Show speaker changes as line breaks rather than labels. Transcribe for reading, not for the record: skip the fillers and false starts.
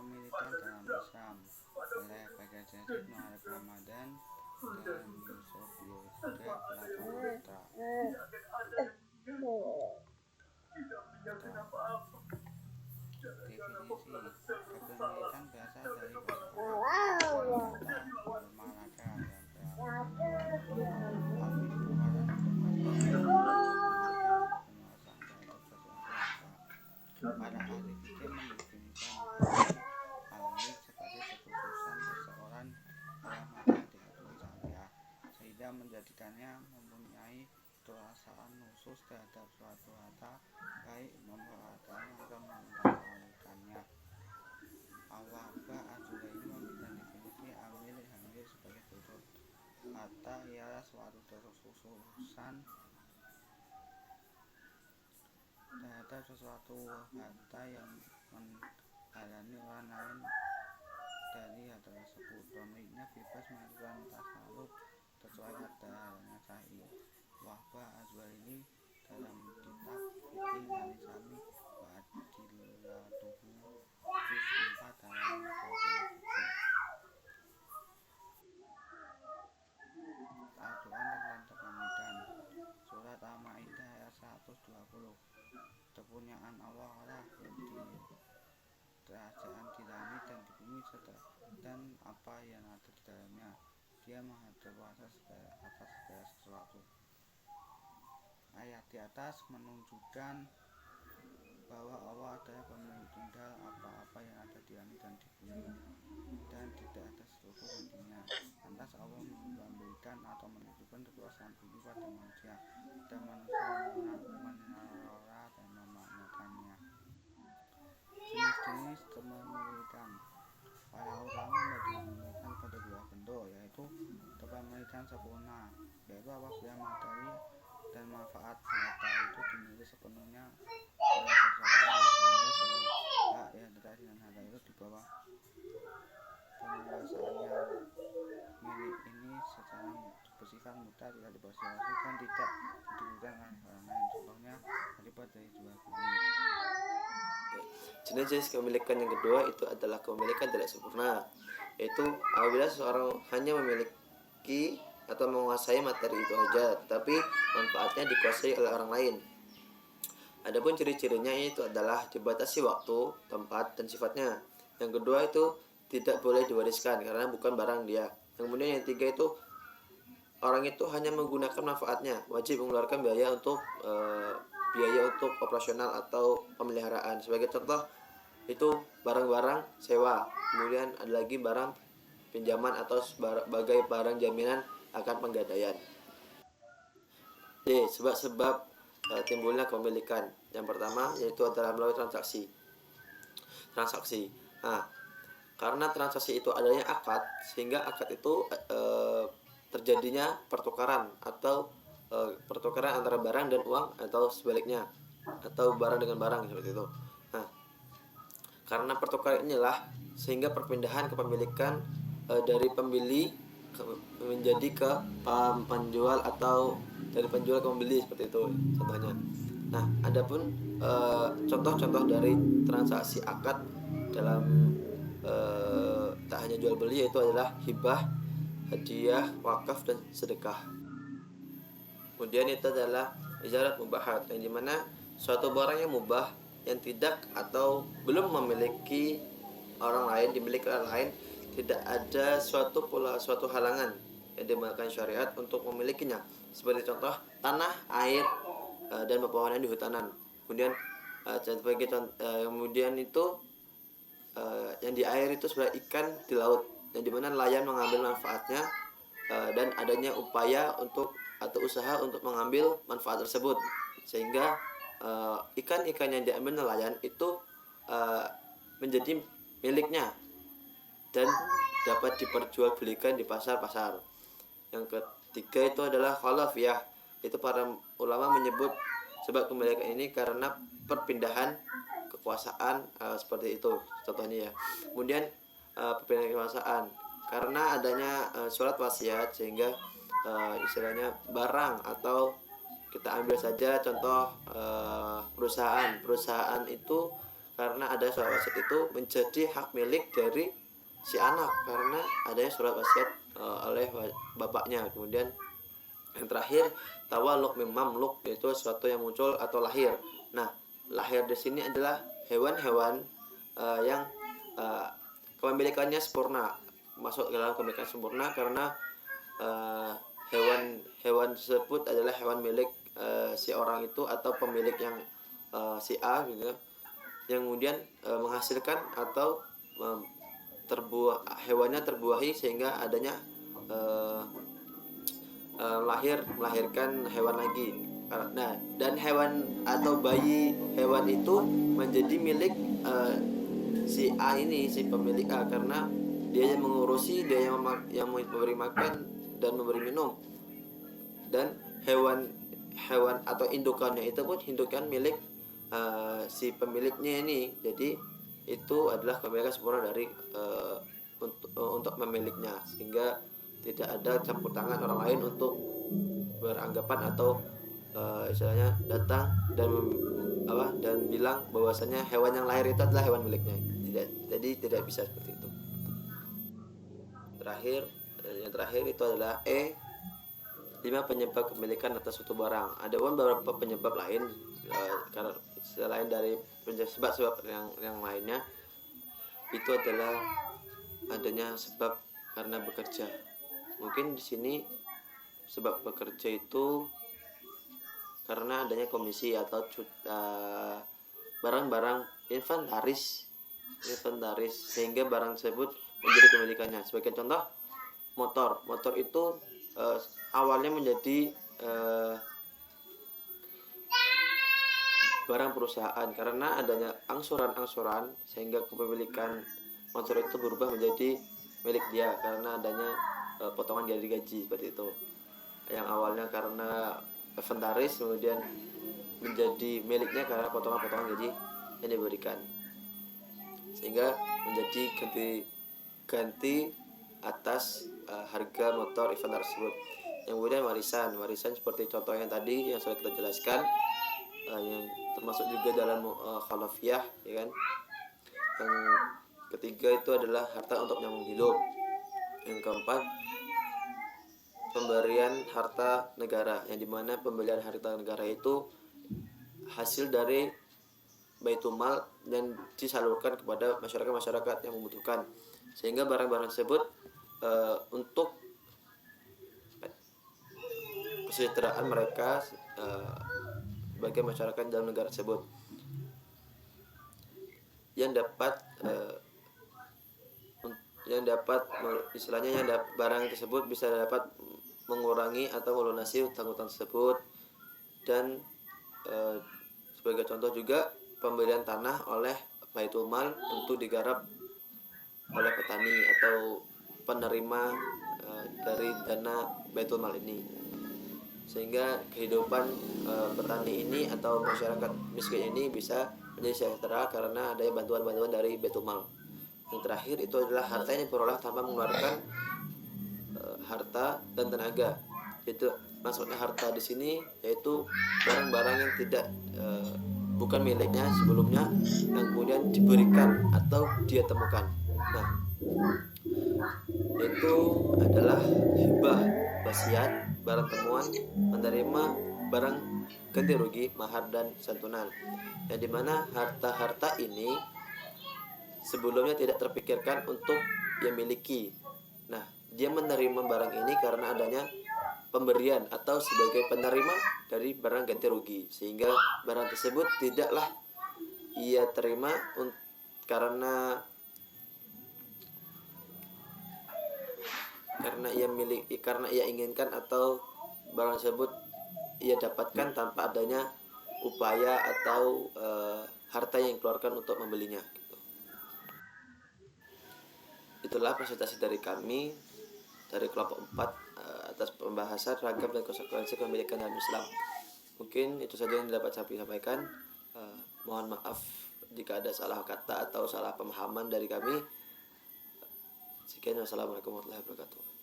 pemilikan dalam Islam oleh Baghdadi Muharib Ramadan dan Yusuf Yude Latamata. Definisi kepemilikan berasal dari bahasa Arab kata malaka yang berarti al-milku penguasaan terhadap sesuatu harta. Para ahli fikih mendefinisikan al-milk sebagai kekhususan seseorang dalam harta diketahui syariah, sehingga menjadikannya mempunyai perasaan khusus terhadap suatu harta, baik memeliharakannya atau mentadawukannya. Al-Wahbah Az-Zuhaili memberikan definisi al-milk sebagai berikut: harta ialah suatu kekhususan terhadap sesuatu harta yang menghalangi orang lain dari harta tersebut. Pemiliknya bebas melakukan tasarruf sesuai halalnya syar'i. Wahbah Az-Zuhaili dalam kitab Fiqh al-Islami wa Adillatuhu juz 4 halaman 27. Aturan tentang kepemilikan. Surat Al-Maidah ayat 120. Kepunyaan Allah lah yang di kerajaan di langit dan di bumi dan apa yang ada di dalamnya. Dia maha berkuasa atas segala sesuatu. Ayat di atas menunjukkan bahwa Allah adalah pemilik tunggal apa-apa yang ada di langit dan di bumi, dan tidak ada sesuatu gantinya. Lantas Allah memberikan atau menunjukkan kekuasaan bumi pada manusia, dan manusia mengelola dan memaknakannya. Jenis-jenis kepemilikan. Para ulama membagi kepemilikan pada dua bentuk, yaitu kepemilikan sempurna, yaitu apabila materi dan manfaat harta itu dimiliki sepenuhnya oleh seseorang, sehingga seluruh hak yang terkait dengan harta itu di bawah penguasaannya. Milik ini secara bersifat mutlak, tidak dibatasi dan tidak didudukan oleh orang lain. Contohnya akibat dari jual beli.
Jenis kepemilikan yang kedua itu adalah kepemilikan tidak sempurna, yaitu apabila seseorang hanya memiliki atau menguasai materi itu saja, tetapi manfaatnya dikuasai oleh orang lain. Adapun ciri-cirinya itu adalah dibatasi waktu, tempat, dan sifatnya. Yang kedua itu tidak boleh diwariskan karena bukan barang dia. Yang kemudian yang ketiga itu orang itu hanya menggunakan manfaatnya, wajib mengeluarkan biaya untuk operasional atau pemeliharaan. Sebagai contoh itu barang-barang sewa, kemudian ada lagi barang pinjaman atau sebagai barang jaminan akan penggadaian. Jadi sebab-sebab timbulnya kepemilikan. Yang pertama yaitu adalah melalui transaksi. Nah, karena transaksi itu adanya akad, sehingga akad itu terjadinya pertukaran atau pertukaran antara barang dan uang atau sebaliknya, atau barang dengan barang seperti itu. Nah, karena pertukaran inilah sehingga perpindahan kepemilikan dari pembeli menjadi ke penjual atau dari penjual ke pembeli seperti itu contohnya. Nah, adapun contoh-contoh dari transaksi akad dalam tak hanya jual beli yaitu adalah hibah, hadiah, wakaf, dan sedekah. Kemudian itu adalah ijarat mubahat, yang dimana suatu barang yang mubah yang tidak atau belum memiliki orang lain, dimiliki orang lain, tidak ada suatu halangan yang dimakan syariat untuk memilikinya. Seperti contoh tanah, air, dan pepohonan di hutanan. Kemudian kemudian itu yang di air itu sebenarnya ikan di laut, yang dimana nelayan mengambil manfaatnya dan adanya upaya untuk atau usaha untuk mengambil manfaat tersebut, sehingga ikan-ikan yang diambil nelayan itu menjadi miliknya dan dapat diperjualbelikan di pasar-pasar. Yang ketiga itu adalah khalafiyah. Itu para ulama menyebut sebab kepemilikan ini karena perpindahan kekuasaan seperti itu contohnya ya. Kemudian perpindahan kekuasaan karena adanya surat wasiat, sehingga istilahnya barang, atau kita ambil saja contoh perusahaan itu karena ada surat wasiat itu menjadi hak milik dari si anak karena adanya surat wasiat oleh bapaknya. Kemudian yang terakhir tawaluk mim mamluk, yaitu sesuatu yang muncul atau lahir. Nah, lahir di sini adalah hewan-hewan yang kepemilikannya sempurna, masuk dalam kepemilikan sempurna karena hewan-hewan tersebut adalah hewan milik si orang itu atau pemilik yang si A gitu, yang kemudian menghasilkan atau hewannya terbuahi sehingga adanya melahirkan hewan lagi. Nah, dan hewan atau bayi hewan itu menjadi milik si A ini, si pemilik A, karena dia yang mengurusi, dia yang memberi makan dan memberi minum. Dan hewan atau indukannya itu pun indukan milik si pemiliknya ini. Jadi itu adalah kepemilikan sempurna dari untuk pemiliknya, sehingga tidak ada campur tangan orang lain untuk beranggapan atau istilahnya datang dan bilang bahwasanya hewan yang lahir itu adalah hewan miliknya. Jadi tidak bisa seperti itu. Yang terakhir itu adalah 5 penyebab kepemilikan atas suatu barang. Ada pun beberapa penyebab lain karena selain dari sebab-sebab yang lainnya, itu adalah adanya sebab karena bekerja. Mungkin di sini sebab bekerja itu karena adanya komisi atau barang-barang inventaris sehingga barang tersebut menjadi kepemilikannya. Sebagai contoh, motor itu awalnya menjadi barang perusahaan karena adanya angsuran sehingga kepemilikan motor itu berubah menjadi milik dia karena adanya potongan dari gaji seperti itu. Yang awalnya karena inventaris kemudian menjadi miliknya karena potongan-potongan gaji yang diberikan, sehingga menjadi ganti atas harga motor inventaris tersebut. Yang kemudian warisan seperti contoh yang tadi yang sudah kita jelaskan, yang termasuk juga dalam khalafiyah, ya kan. Yang ketiga itu adalah harta untuk menyambung hidup. Yang keempat, pemberian harta negara, yang dimana pemberian harta negara itu hasil dari baitul mal dan disalurkan kepada masyarakat yang membutuhkan, sehingga barang-barang tersebut untuk kesejahteraan mereka sebagai masyarakat dalam negara tersebut, yang dapat istilahnya barang tersebut bisa dapat mengurangi atau melunasi hutang-hutang tersebut. Dan sebagai contoh juga pembelian tanah oleh baitul mal untuk digarap oleh petani atau penerima dari dana baitul mal ini, sehingga kehidupan petani ini atau masyarakat miskin ini bisa menjadi sejahtera karena adanya bantuan-bantuan dari baitul mal. Yang terakhir itu adalah harta yang diperoleh tanpa mengeluarkan harta dan tenaga. Itu maksudnya harta di sini yaitu barang-barang yang tidak bukan miliknya sebelumnya, yang kemudian diberikan atau dia temukan. Nah, itu adalah hibah, wasiat, barang temuan, menerima barang ganti rugi, mahar dan santunan. Yang dimana harta-harta ini sebelumnya tidak terpikirkan untuk dia miliki. Nah, dia menerima barang ini karena adanya pemberian atau sebagai penerima dari barang ganti rugi, sehingga barang tersebut tidaklah ia terima karena ia inginkan atau barang tersebut ia dapatkan tanpa adanya upaya atau harta yang dikeluarkan untuk membelinya gitu. Itulah presentasi dari kami dari kelompok 4 atas pembahasan ragam dan konsekuensi kepemilikan dalam Islam. Mungkin itu saja yang dapat saya sampaikan. Mohon maaf jika ada salah kata atau salah pemahaman dari kami. Sekian, wassalamualaikum warahmatullahi wabarakatuh.